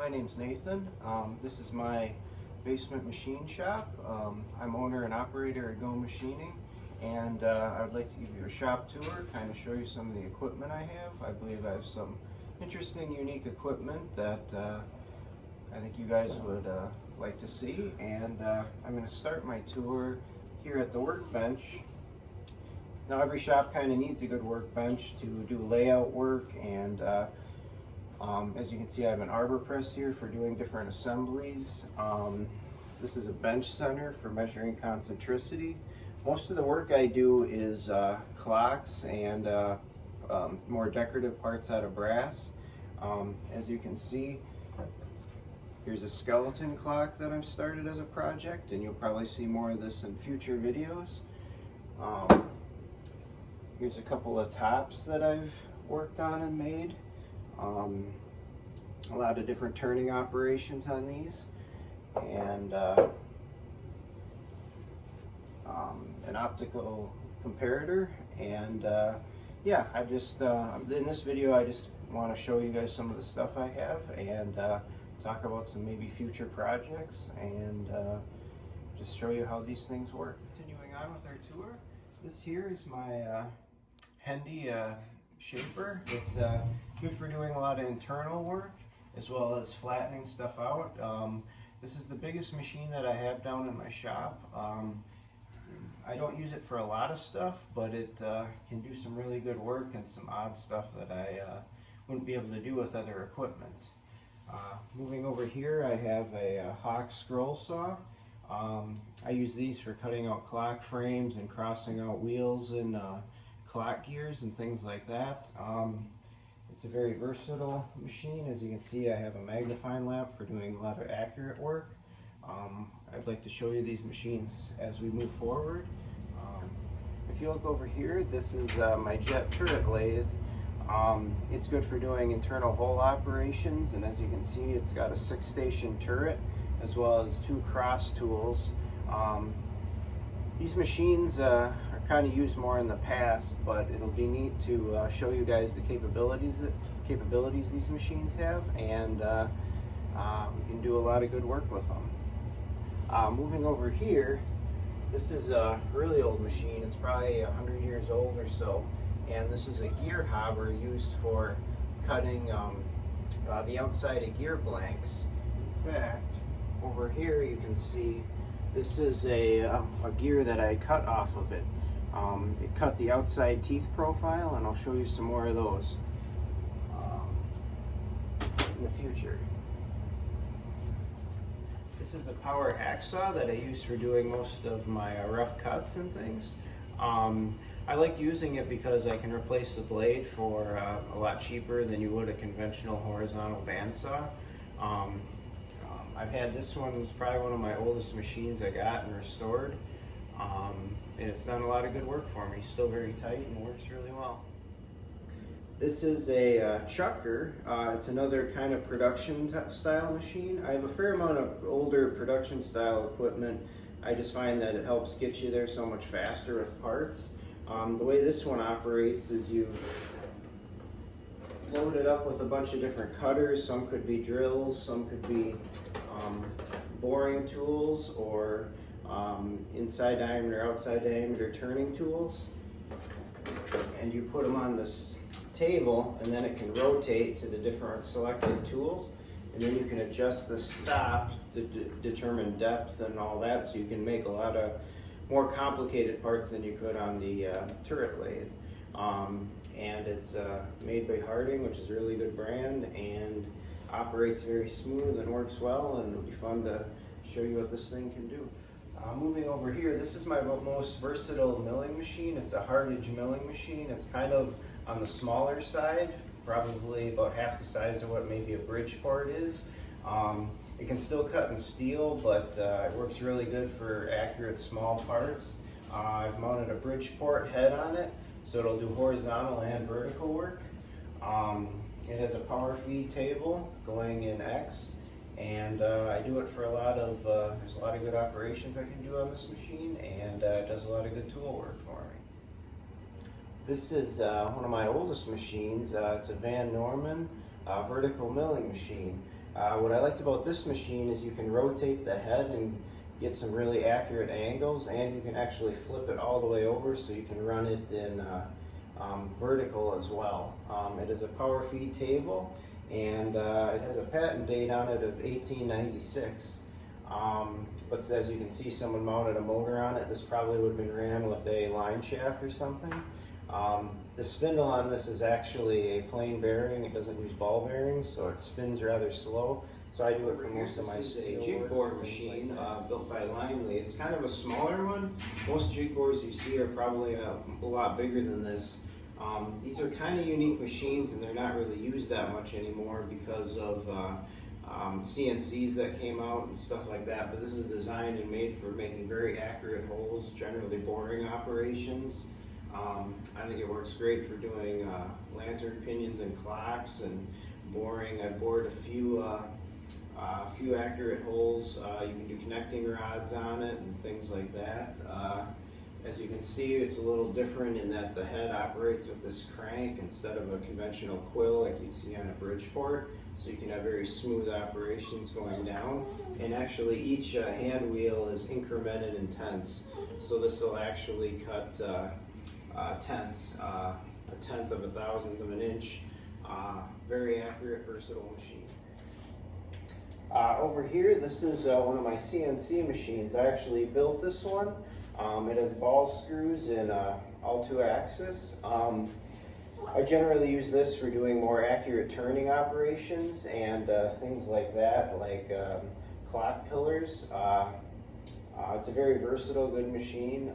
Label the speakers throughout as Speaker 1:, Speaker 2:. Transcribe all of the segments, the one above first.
Speaker 1: my name's Nathan. This is my basement machine shop. I'm owner and operator at Go Machining, and I would like to give you a shop tour, kind of show you some of the equipment I have. I believe I have some interesting, unique equipment that I think you guys would like to see, and I'm going to start my tour here at the workbench. Now every shop kind of needs a good workbench to do layout work, and as you can see, I have an arbor press here for doing different assemblies. This is a bench center for measuring concentricity. Most of the work I do is clocks and more decorative parts out of brass. As you can see, here's a skeleton clock that I've started as a project, and you'll probably see more of this in future videos. Here's a couple of tops that I've worked on and made. A lot of different turning operations on these, and an optical comparator. And yeah, I just in this video I just want to show you guys some of the stuff I have, and talk about some maybe future projects, and just show you how these things work. Continuing on with our tour, this here is my Hendy shaper. It's good for doing a lot of internal work as well as flattening stuff out. This is the biggest machine that I have down in my shop. I don't use it for a lot of stuff, but it can do some really good work and some odd stuff that I wouldn't be able to do with other equipment. Moving over here, I have a Hawk scroll saw. I use these for cutting out clock frames and crossing out wheels and clock gears and things like that. It's a very versatile machine. As you can see, I have a magnifying lamp for doing a lot of accurate work. I'd like to show you these machines as we move forward. If you look over here, this is my jet turret lathe. It's good for doing internal hole operations, and as you can see, it's got a 6-station turret as well as 2 cross tools. These machines are kind of used more in the past, but it'll be neat to show you guys the capabilities these machines have, and we can do a lot of good work with them. Moving over here, this is a really old machine. It's probably 100 years old or so, and this is a gear hobber used for cutting the outside of gear blanks. In fact, over here you can see this is a gear that I cut off of it. It cut the outside teeth profile, and I'll show you some more of those in the future. This is a power hacksaw that I use for doing most of my rough cuts and things. I like using it because I can replace the blade for a lot cheaper than you would a conventional horizontal bandsaw. I've had this one. It's probably one of my oldest machines I got and restored, and it's done a lot of good work for me. Still very tight and works really well. This is a chucker. It's another kind of production style machine. I have a fair amount of older production style equipment. I just find that it helps get you there so much faster with parts. The way this one operates is you load it up with a bunch of different cutters. Some could be drills, some could be boring tools, or inside diameter, outside diameter turning tools. And you put them on this table, and then it can rotate to the different selected tools, and then you can adjust the stop to determine depth and all that, so you can make a lot of more complicated parts than you could on the turret lathe. And it's made by Harding, which is a really good brand, and operates very smooth and works well, and it'll be fun to show you what this thing can do. Moving over here, this is my most versatile milling machine. It's a Hardage milling machine. It's kind of on the smaller side, probably about half the size of what maybe a Bridgeport is. It can still cut in steel, but it works really good for accurate small parts. I've mounted a Bridgeport head on it, so it'll do horizontal and vertical work. It has a power feed table going in X, and I do it for a lot of, there's a lot of good operations I can do on this machine, and it does a lot of good tool work for me. This is one of my oldest machines. It's a Van Norman vertical milling machine. What I liked about this machine is you can rotate the head and get some really accurate angles, and you can actually flip it all the way over so you can run it in vertical as well. It is a power feed table, and it has a patent date on it of 1896. But as you can see, someone mounted a motor on it. This probably would have been ran with a line shaft or something. The spindle on this is actually a plain bearing. It doesn't use ball bearings, so it spins rather slow. So I do it for most of my steel. Jig board machine built by Langley. It's kind of a smaller one. Most jig boards you see are probably a lot bigger than this. These are kind of unique machines, and they're not really used that much anymore because of CNCs that came out and stuff like that. But this is designed and made for making very accurate holes, generally boring operations. I think it works great for doing lantern pinions and clocks and boring. I bored a few accurate holes. You can do connecting rods on it and things like that. As you can see, it's a little different in that the head operates with this crank instead of a conventional quill like you'd see on a Bridgeport. So you can have very smooth operations going down. And actually each hand wheel is incremented in tenths. So this will actually cut tenths, a tenth of a thousandth of an inch. Very accurate, versatile machine. Over here, this is one of my CNC machines. I actually built this one. It has ball screws and all 2 axis. I generally use this for doing more accurate turning operations and things like that, like clock pillars. It's a very versatile, good machine.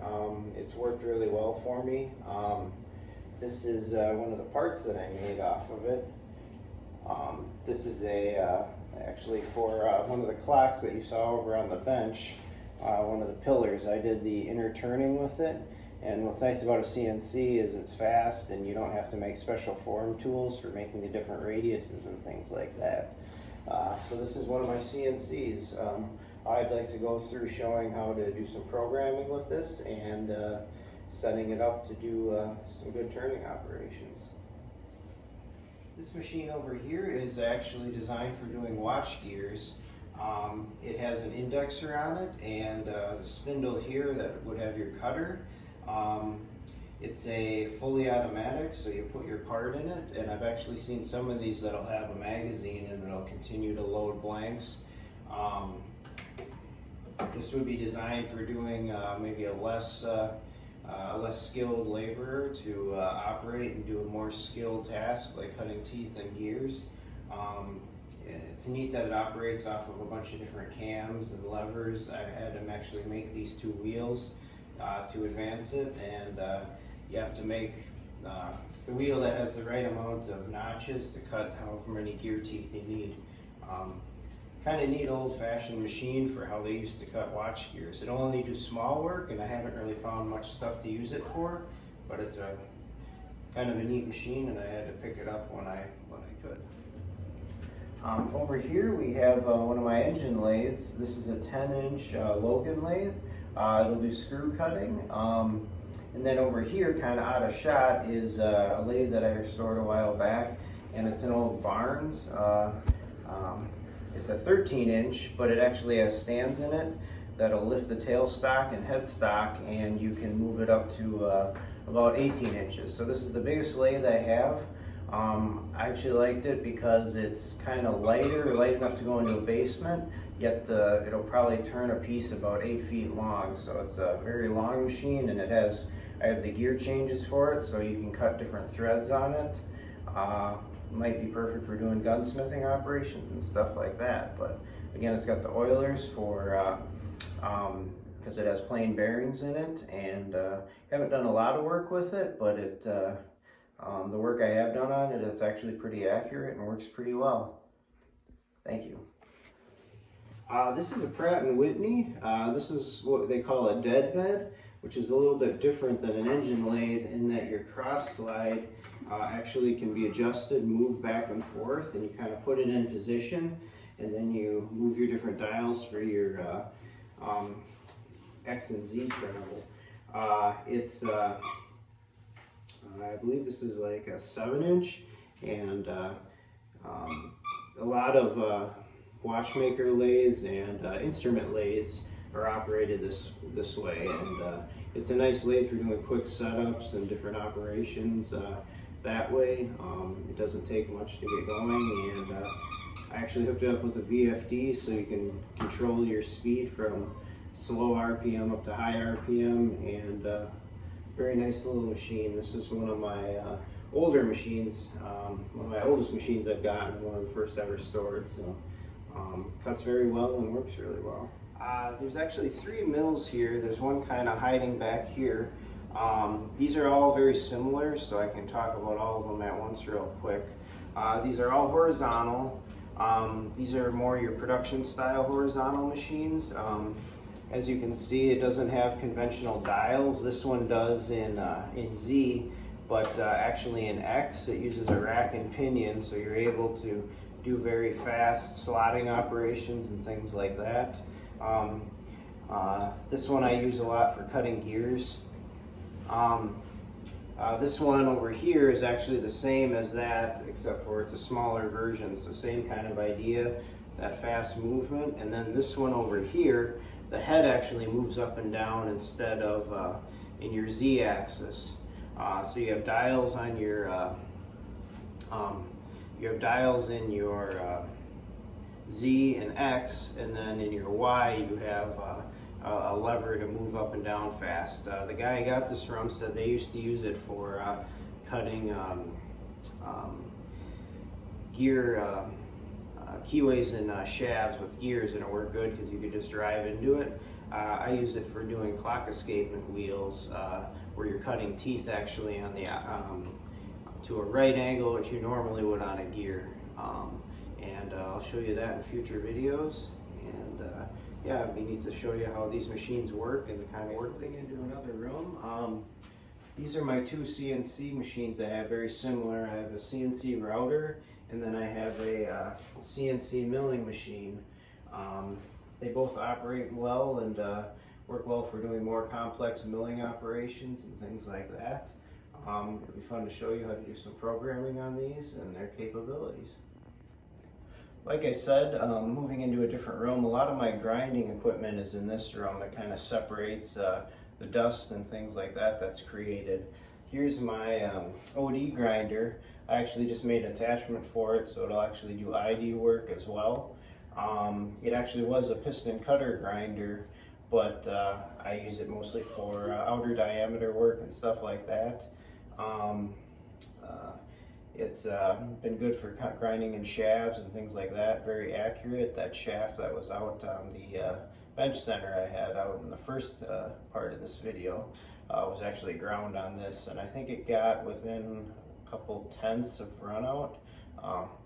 Speaker 1: It's worked really well for me. This is one of the parts that I made off of it. This is actually for one of the clocks that you saw over on the bench, one of the pillars. I did the inner turning with it. And what's nice about a CNC is it's fast and you don't have to make special form tools for making the different radiuses and things like that. So this is one of my CNCs. I'd like to go through showing how to do some programming with this and setting it up to do some good turning operations. This machine over here is actually designed for doing watch gears. It has an indexer on it and the spindle here that would have your cutter. It's a fully automatic, so you put your part in it, and I've actually seen some of these that'll have a magazine and it'll continue to load blanks. This would be designed for doing maybe a less skilled laborer to operate and do a more skilled task like cutting teeth and gears. It's neat that it operates off of a bunch of different cams and levers. I had them actually make these 2 wheels to advance it, and you have to make the wheel that has the right amount of notches to cut however many gear teeth you need. Kind of neat old-fashioned machine for how they used to cut watch gears. It'll only do small work, and I haven't really found much stuff to use it for, but it's a kind of a neat machine, and I had to pick it up when I could. Over here we have one of my engine lathes. This is a 10-inch Logan lathe. It'll do screw cutting. And then over here, kind of out of shot, is a lathe that I restored a while back, and it's an old Barnes. It's a 13-inch, but it actually has stands in it that'll lift the tailstock and headstock, and you can move it up to about 18 inches. So this is the biggest lathe I have. I actually liked it because it's kind of light enough to go into a basement, yet it'll probably turn a piece about 8 feet long. So it's a very long machine, and I have the gear changes for it, so you can cut different threads on it. Might be perfect for doing gunsmithing operations and stuff like that. But again, it's got the oilers for because it has plain bearings in it, and haven't done a lot of work with it, but the work I have done on it, it's actually pretty accurate and works pretty well. Thank you. This is a Pratt & Whitney. This is what they call a dead bed, which is a little bit different than an engine lathe in that your cross slide actually can be adjusted and moved back and forth, and you kind of put it in position, and then you move your different dials for your X and Z travel. I believe this is like a 7-inch, and a lot of watchmaker lathes and instrument lathes are operated this way, and it's a nice lathe for doing quick setups and different operations that way. It doesn't take much to get going, and I actually hooked it up with a VFD so you can control your speed from slow RPM up to high RPM, and very nice little machine. This is one of my older machines, one of my oldest machines I've gotten, one of the first ever stored, so cuts very well and works really well. There's actually 3 mills here. There's one kind of hiding back here. These are all very similar, so I can talk about all of them at once real quick. These are all horizontal. These are more your production style horizontal machines. As you can see, it doesn't have conventional dials. This one does in Z, but actually in X it uses a rack and pinion, so you're able to do very fast slotting operations and things like that. This one I use a lot for cutting gears. This one over here is actually the same as that, except for it's a smaller version, so same kind of idea, that fast movement. And then this one over here, the head actually moves up and down instead of in your Z axis. So you have dials on your in your Z and X, and then in your Y you have a lever to move up and down fast. The guy I got this from said they used to use it for cutting gear keyways and shafts with gears, and it worked good because you could just drive into it. I use it for doing clock escapement wheels, where you're cutting teeth actually on the to a right angle, which you normally would on a gear. And I'll show you that in future videos. And yeah, it'd be neat to show you how these machines work and the kind of work thing into another room. These are my 2 CNC machines I have, very similar. I have a CNC router, and then I have a CNC milling machine. They both operate well and work well for doing more complex milling operations and things like that. It'll be fun to show you how to do some programming on these and their capabilities. Like I said, moving into a different room, a lot of my grinding equipment is in this room. That kind of separates the dust and things like that that's created. Here's my OD grinder. I actually just made an attachment for it so it'll actually do ID work as well. It actually was a piston cutter grinder, but I use it mostly for outer diameter work and stuff like that. It's been good for grinding in shafts and things like that, very accurate. That shaft that was out on the bench center I had out in the first part of this video was actually ground on this, and I think it got within a couple tenths of run out.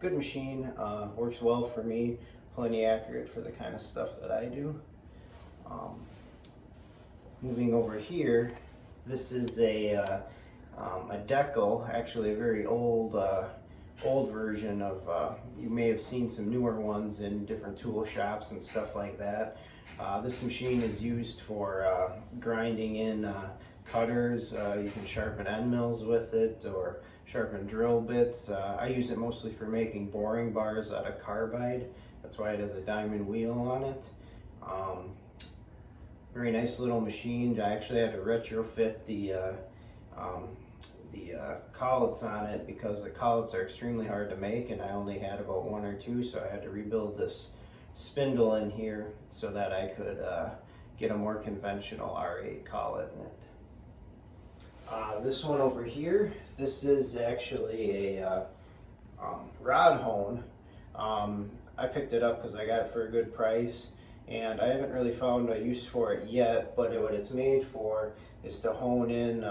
Speaker 1: Good machine, works well for me, plenty accurate for the kind of stuff that I do. Moving over here, this is a decal, actually a very old version of, you may have seen some newer ones in different tool shops and stuff like that. This machine is used for grinding in cutters. You can sharpen end mills with it or sharpen drill bits. I use it mostly for making boring bars out of carbide. That's why it has a diamond wheel on it. Very nice little machine. I actually had to retrofit the collets on it because the collets are extremely hard to make, and I only had about 1 or 2, so I had to rebuild this spindle in here so that I could get a more conventional R8 collet in it. This one over here, this is actually a rod hone. I picked it up because I got it for a good price, and I haven't really found a use for it yet, but what it's made for is to hone in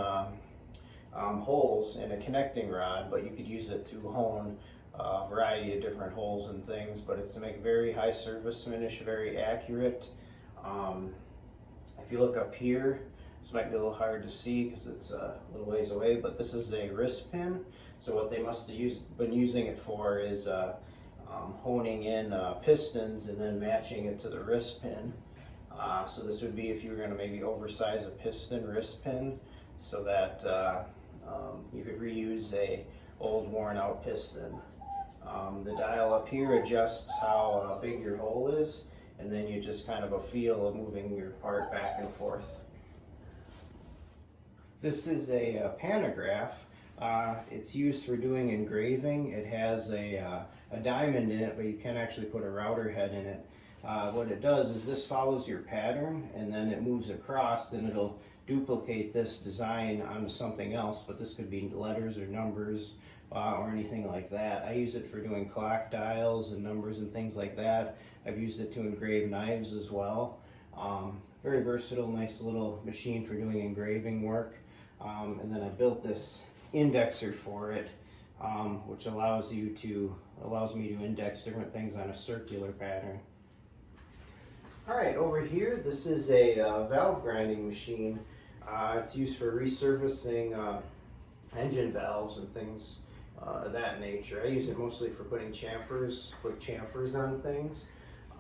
Speaker 1: holes in a connecting rod, but you could use it to hone a variety of different holes and things, but it's to make very high surface finish, very accurate. If you look up here, this might be a little hard to see because it's a little ways away, but this is a wrist pin. So what they must have been using it for is honing in pistons and then matching it to the wrist pin. So this would be if you were going to maybe oversize a piston wrist pin so that you could reuse a old worn out piston. The dial up here adjusts how big your hole is, and then you just kind of a feel of moving your part back and forth. This is a pantograph. It's used for doing engraving. It has a diamond in it, but you can actually put a router head in it. What it does is this follows your pattern, and then it moves across, and it'll duplicate this design onto something else, but this could be letters or numbers or anything like that. I use it for doing clock dials and numbers and things like that. I've used it to engrave knives as well. Very versatile, nice little machine for doing engraving work. And then I built this indexer for it, which allows me to index different things on a circular pattern. All right, over here, this is a valve grinding machine. It's used for resurfacing engine valves and things of that nature. I use it mostly for putting chamfers on things.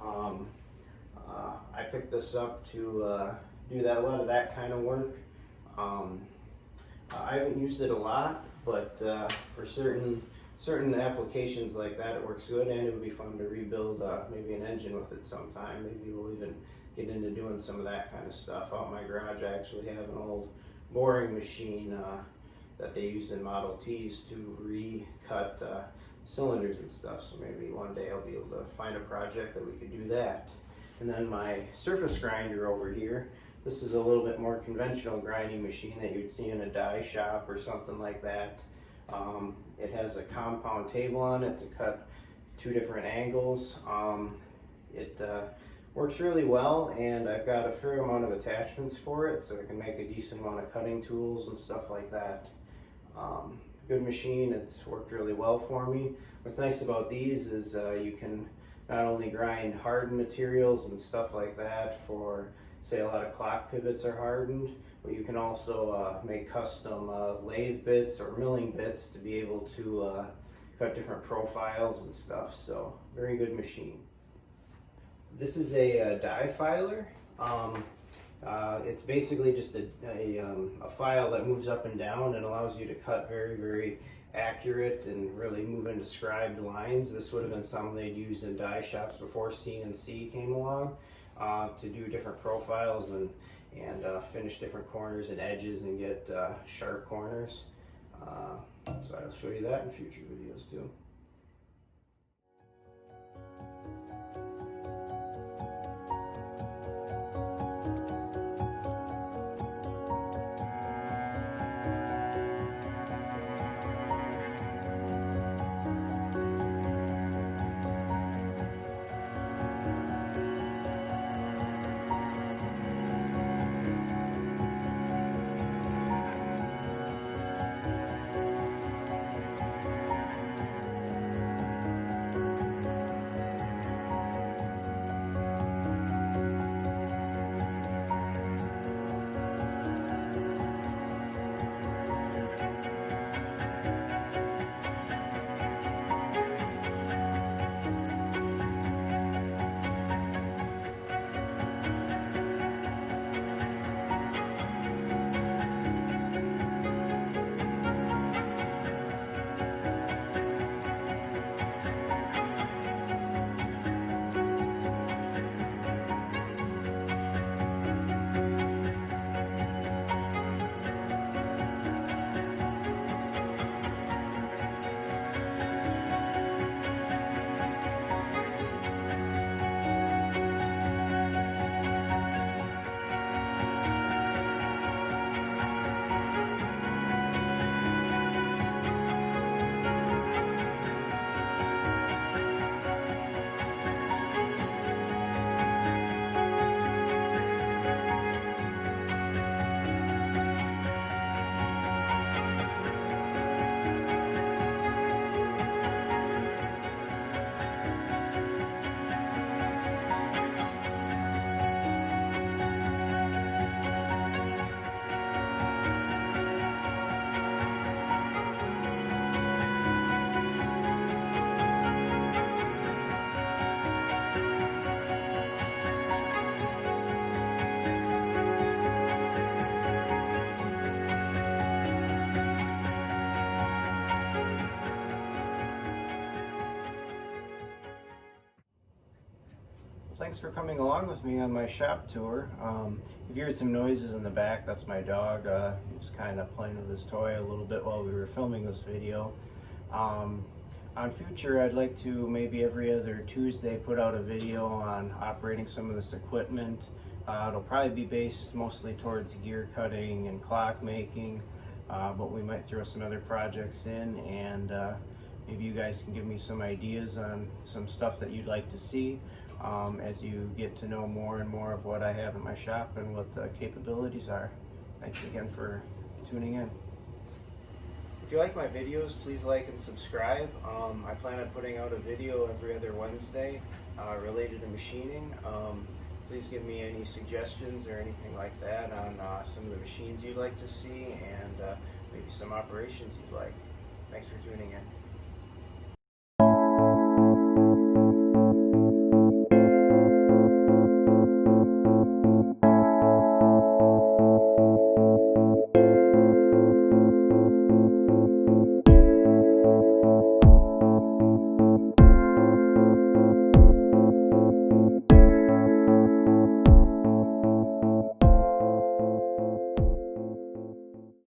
Speaker 1: I picked this up to do a lot of that kind of work. I haven't used it a lot, but for certain applications like that, it works good, and it would be fun to rebuild maybe an engine with it sometime. Maybe we'll even get into doing some of that kind of stuff. Out in my garage, I actually have an old boring machine that they used in Model Ts to recut cylinders and stuff, so maybe one day I'll be able to find a project that we could do that. And then my surface grinder over here. This is a little bit more conventional grinding machine that you'd see in a die shop or something like that. It has a compound table on it to cut 2 different angles. It works really well, and I've got a fair amount of attachments for it, so it can make a decent amount of cutting tools and stuff like that. Good machine, it's worked really well for me. What's nice about these is you can not only grind hardened materials and stuff like that for, say, a lot of clock pivots are hardened, but you can also make custom lathe bits or milling bits to be able to cut different profiles and stuff. So, very good machine. This is a die filer. It's basically just a file that moves up and down and allows you to cut very, very accurate and really move into scribed lines. This would have been something they'd use in die shops before CNC came along to do different profiles and finish different corners and edges and get sharp corners. So I'll show you that in future videos too. thanks for coming along with me on my shop tour. If you heard some noises in the back, that's my dog. He was kind of playing with his toy a little bit while we were filming this video. On future, I'd like to maybe every other Tuesday put out a video on operating some of this equipment. It'll probably be based mostly towards gear cutting and clock making, but we might throw some other projects in, and maybe you guys can give me some ideas on some stuff that you'd like to see as you get to know more and more of what I have in my shop and what the capabilities are. Thanks again for tuning in. If you like my videos, please like and subscribe. I plan on putting out a video every other Wednesday related to machining. Please give me any suggestions or anything like that on some of the machines you'd like to see, and maybe some operations you'd like. Thanks for tuning in.